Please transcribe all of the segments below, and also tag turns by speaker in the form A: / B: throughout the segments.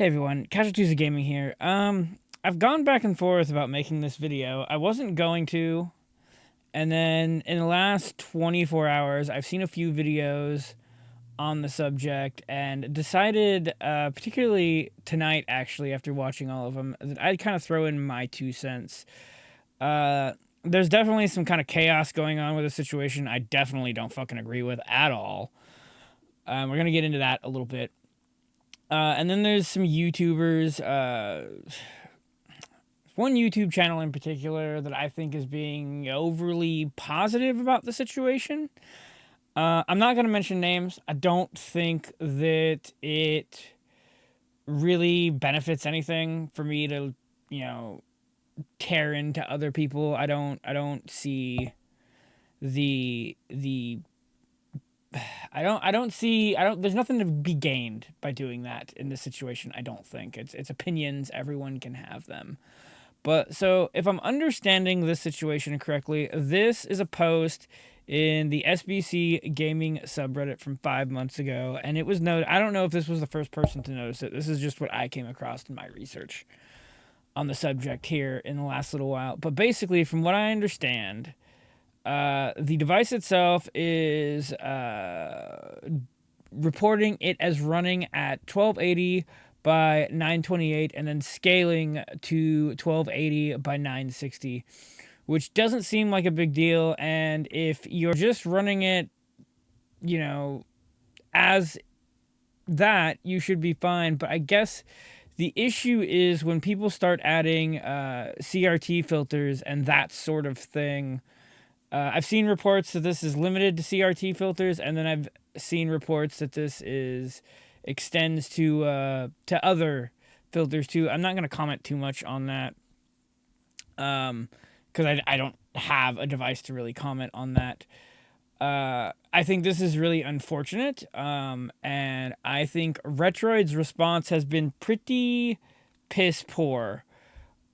A: Hey everyone, Casualties of Gaming here. I've gone back and forth about making this video. I wasn't going to, and then in the last 24 hours, I've seen a few videos on the subject and decided, particularly tonight actually, after watching all of them, that I'd kind of throw in my 2 cents. There's definitely some kind of chaos going on with the situation I definitely don't fucking agree with at all. We're gonna get into that a little bit. And then there's some YouTubers, one YouTube channel in particular that I think is being overly positive about the situation. I'm not going to mention names. I don't think that it really benefits anything for me to, you know, tear into other people. I don't see the I don't there's nothing to be gained by doing that in this situation. I don't think it's opinions. Everyone can have them. But so if I'm understanding this situation correctly, this is a post in the SBC gaming subreddit from 5 months ago, and it was noted. I don't know if this was the first person to notice it. This is just what I came across in my research on the subject here in the last little while. But basically, from what I understand, the device itself is reporting it as running at 1280 by 928 and then scaling to 1280 by 960, which doesn't seem like a big deal. And if you're just running it, you know, as that, you should be fine. But I guess the issue is when people start adding CRT filters and that sort of thing. I've seen reports that this is limited to CRT filters, and then I've seen reports that this is extends to other filters too. I'm not going to comment too much on that because I don't have a device to really comment on that. I think this is really unfortunate, and I think Retroid's response has been pretty piss poor.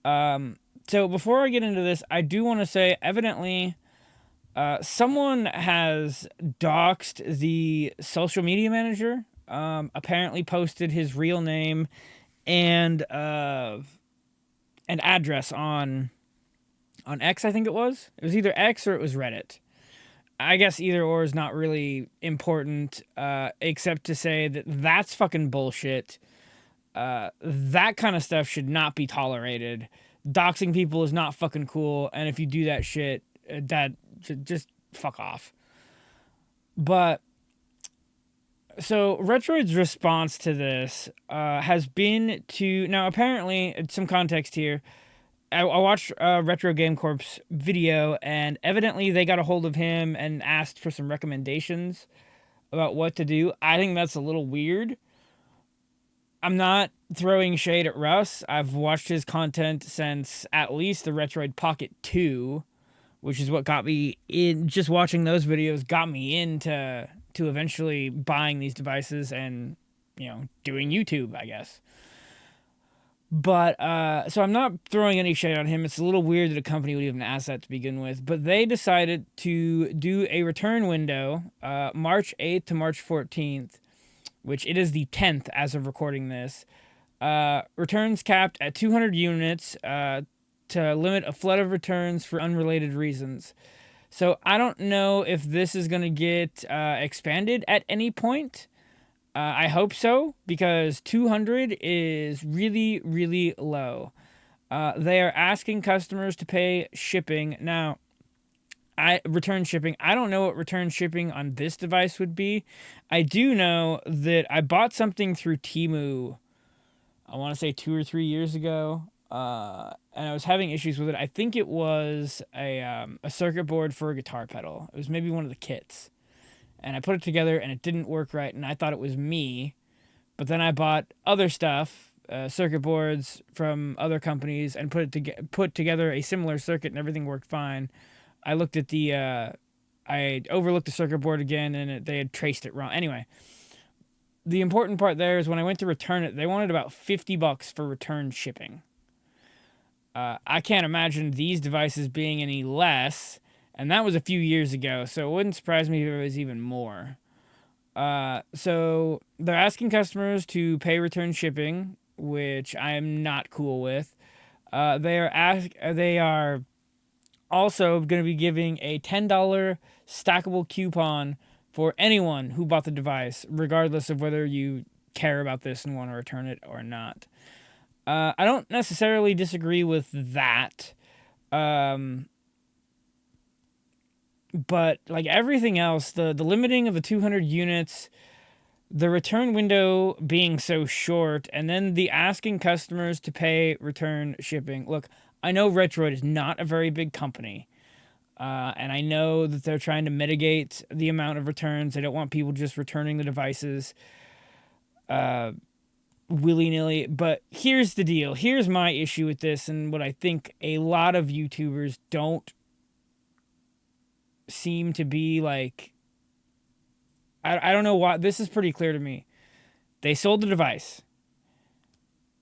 A: So before I get into this, I do want to say, evidently, someone has doxed the social media manager. Apparently, posted his real name and an address on X. I think it was. It was either X or it was Reddit. I guess either or is not really important, except to say that that's fucking bullshit. That kind of stuff should not be tolerated. Doxing people is not fucking cool, and if you do that shit, that should just fuck off. But so Retroid's response to this has been to now apparently some context here. I watched Retro Game Corp's video, and evidently they got a hold of him and asked for some recommendations about what to do. I think that's a little weird. I'm not throwing shade at Russ. I've watched his content since at least the Retroid Pocket 2, which is what got me in. Just watching those videos got me into eventually buying these devices and, doing YouTube, I guess. But so I'm not throwing any shade on him. It's a little weird that a company would even ask that to begin with. But they decided to do a return window, March 8th to March 14th, which it is the 10th as of recording this. Returns capped at 200 units to limit a flood of returns for unrelated reasons. So I don't know if this is going to get expanded at any point. I hope so, because 200 is really, really low. They are asking customers to pay shipping. Now, return shipping. I don't know what return shipping on this device would be. I do know that I bought something through Temu, I want to say 2 or 3 years ago, and I was having issues with it. I think it was a circuit board for a guitar pedal. It was maybe one of the kits. And I put it together and it didn't work right, and I thought it was me. But then I bought other stuff, circuit boards from other companies, and put together a similar circuit, and everything worked fine. I looked at I overlooked the circuit board again, and they had traced it wrong. Anyway, the important part there is when I went to return it, they wanted about $50 for return shipping. I can't imagine these devices being any less, and that was a few years ago, so it wouldn't surprise me if it was even more. So they're asking customers to pay return shipping. which I'm not cool with. They are also going to be giving a $10 stackable coupon for anyone who bought the device, regardless of whether you care about this and want to return it or not. I don't necessarily disagree with that. Um, but like everything else, the limiting of the 200 units, the return window being so short, and then the asking customers to pay return shipping. Look, I know Retroid is not a very big company. And I know that they're trying to mitigate the amount of returns. They don't want people just returning the devices willy nilly. But here's the deal. Here's my issue with this, and what I think a lot of YouTubers don't seem to be like. I don't know why. This is pretty clear to me. They sold the device.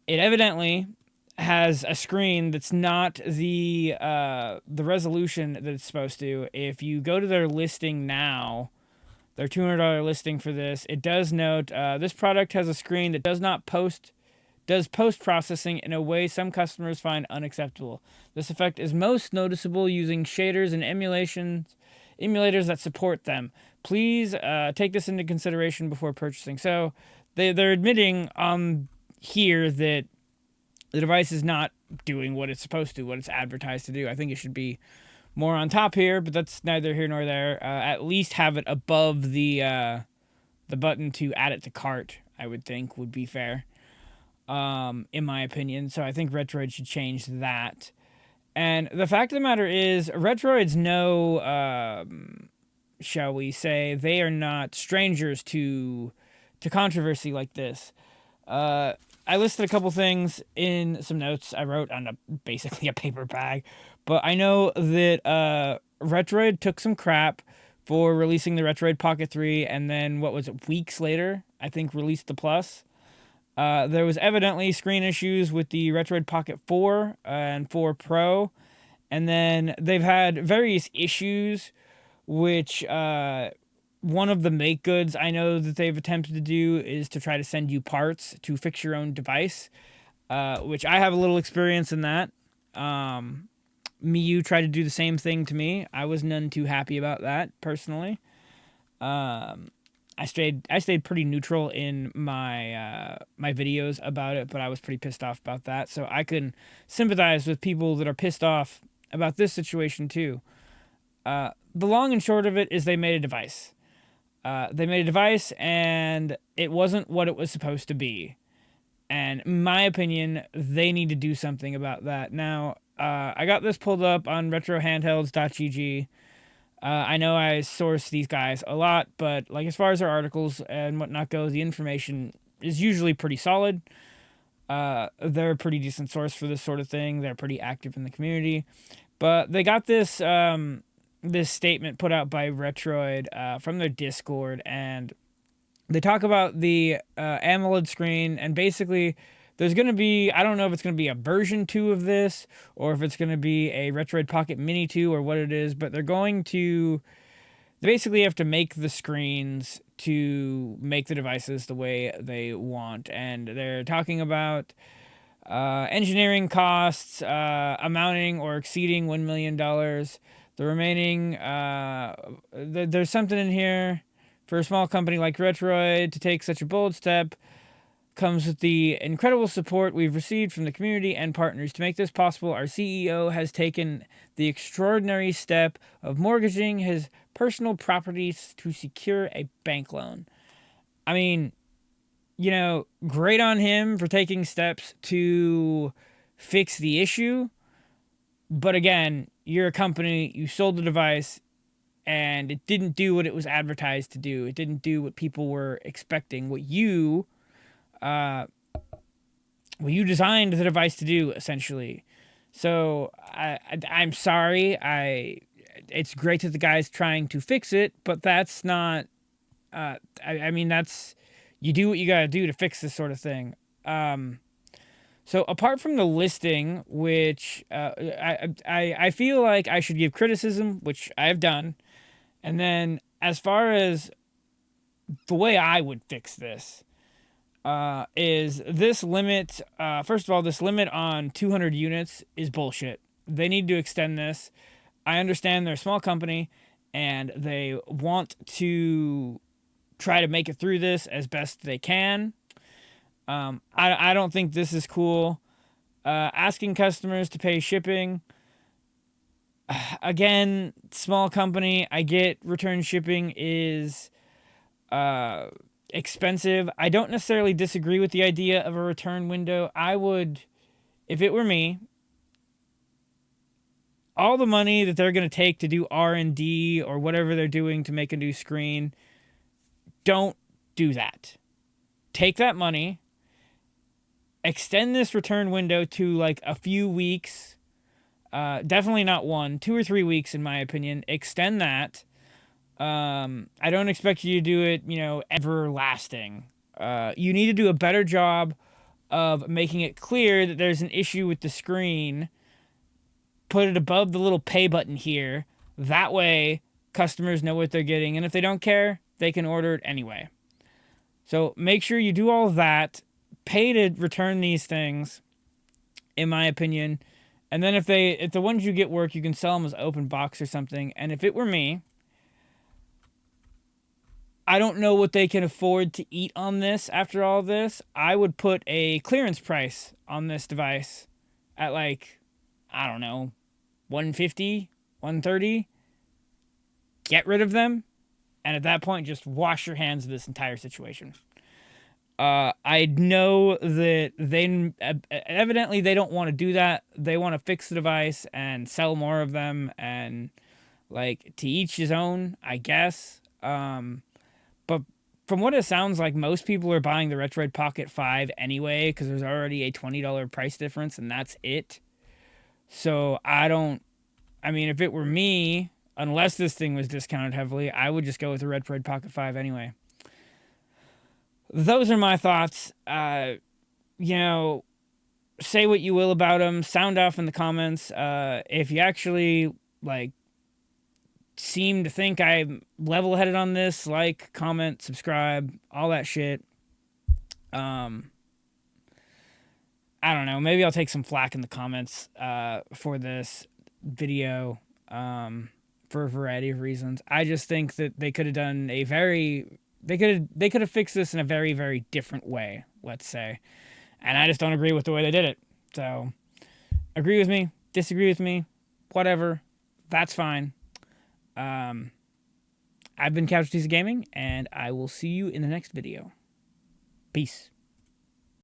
A: It evidently has a screen that's not the resolution that it's supposed to. If you go to their listing now, their $200 listing for this, it does note this product has a screen that does post processing in a way some customers find unacceptable. This effect is most noticeable using shaders and emulators that support them. Please take this into consideration before purchasing. So they're admitting here that the device is not doing what it's supposed to, what it's advertised to do. I think it should be more on top here, but that's neither here nor there. At least have it above the button to add it to cart, I would think would be fair, in my opinion. So I think Retroid should change that. And the fact of the matter is, Retroid's shall we say, they are not strangers to controversy like this. I listed a couple things in some notes I wrote on basically a paper bag, but I know that Retroid took some crap for releasing the Retroid Pocket 3, and then what was it, weeks later, I think released the Plus. There was evidently screen issues with the Retroid Pocket 4 and 4 Pro, and then they've had various issues, which one of the make goods I know that they've attempted to do is to try to send you parts to fix your own device, which I have a little experience in that. Miyu tried to do the same thing to me. I was none too happy about that personally. I stayed pretty neutral in my videos about it, but I was pretty pissed off about that. So I can sympathize with people that are pissed off about this situation too. The long and short of it is they made a device. And it wasn't what it was supposed to be. And in my opinion, they need to do something about that. Now, I got this pulled up on retrohandhelds.gg. I know I source these guys a lot, but like as far as their articles and whatnot goes, the information is usually pretty solid. They're a pretty decent source for this sort of thing. They're pretty active in the community. But they got this this statement put out by Retroid from their Discord, and they talk about the AMOLED screen, and basically there's going to be, I don't know if it's going to be a version 2 of this, or if it's going to be a Retroid Pocket Mini 2, or what it is, but they basically have to make the screens to make the devices the way they want, and they're talking about engineering costs amounting or exceeding $1 million. The remaining, there's something in here for a small company like Retroid to take such a bold step comes with the incredible support we've received from the community and partners. To make this possible, our CEO has taken the extraordinary step of mortgaging his personal properties to secure a bank loan. I mean, great on him for taking steps to fix the issue. But again, you're a company, you sold the device, and it didn't do what it was advertised to do. It didn't do what people were expecting, what you designed the device to do, essentially. So I'm sorry. It's great that the guy's trying to fix it, but that's not. I mean, that's, you do what you gotta do to fix this sort of thing. So apart from the listing, which I feel like I should give criticism, which I've done, and then as far as the way I would fix this, is this limit. First of all, this limit on 200 units is bullshit. They need to extend this. I understand they're a small company and they want to try to make it through this as best they can. I don't think this is cool. Asking customers to pay shipping. Again, small company. I get return shipping is expensive. I don't necessarily disagree with the idea of a return window. I would, if it were me, all the money that they're going to take to do R&D or whatever they're doing to make a new screen, don't do that. Take that money, extend this return window to like a few weeks. Definitely not 1, 2 or 3 weeks in my opinion. Extend that. I don't expect you to do it, everlasting. You need to do a better job of making it clear that there's an issue with the screen. Put it above the little pay button here. That way, customers know what they're getting. And if they don't care, they can order it anyway. So make sure you do all of that. Pay to return these things, in my opinion. And then if the ones you get work, you can sell them as open box or something. And if it were me, I don't know what they can afford to eat on this after all this. I would put a clearance price on this device at like, I don't know, 150, 130. Get rid of them. And at that point, just wash your hands of this entire situation. I know that they evidently they don't want to do that. They want to fix the device and sell more of them, and like to each his own, I guess. But from what it sounds like, most people are buying the Retroid Pocket 5 anyway because there's already a $20 price difference, and that's it. So I mean, if it were me, unless this thing was discounted heavily, I would just go with the Retroid Pocket 5 anyway. Those are my thoughts. Say what you will about them. Sound off in the comments. If you actually like seem to think I'm level-headed on this, like, comment, subscribe, all that shit. I don't know. Maybe I'll take some flack in the comments for this video for a variety of reasons. I just think that they could have done they could have fixed this in a very, very different way, let's say. And I just don't agree with the way they did it. So, agree with me, disagree with me, whatever. That's fine. I've been Casualties of Gaming, and I will see you in the next video. Peace.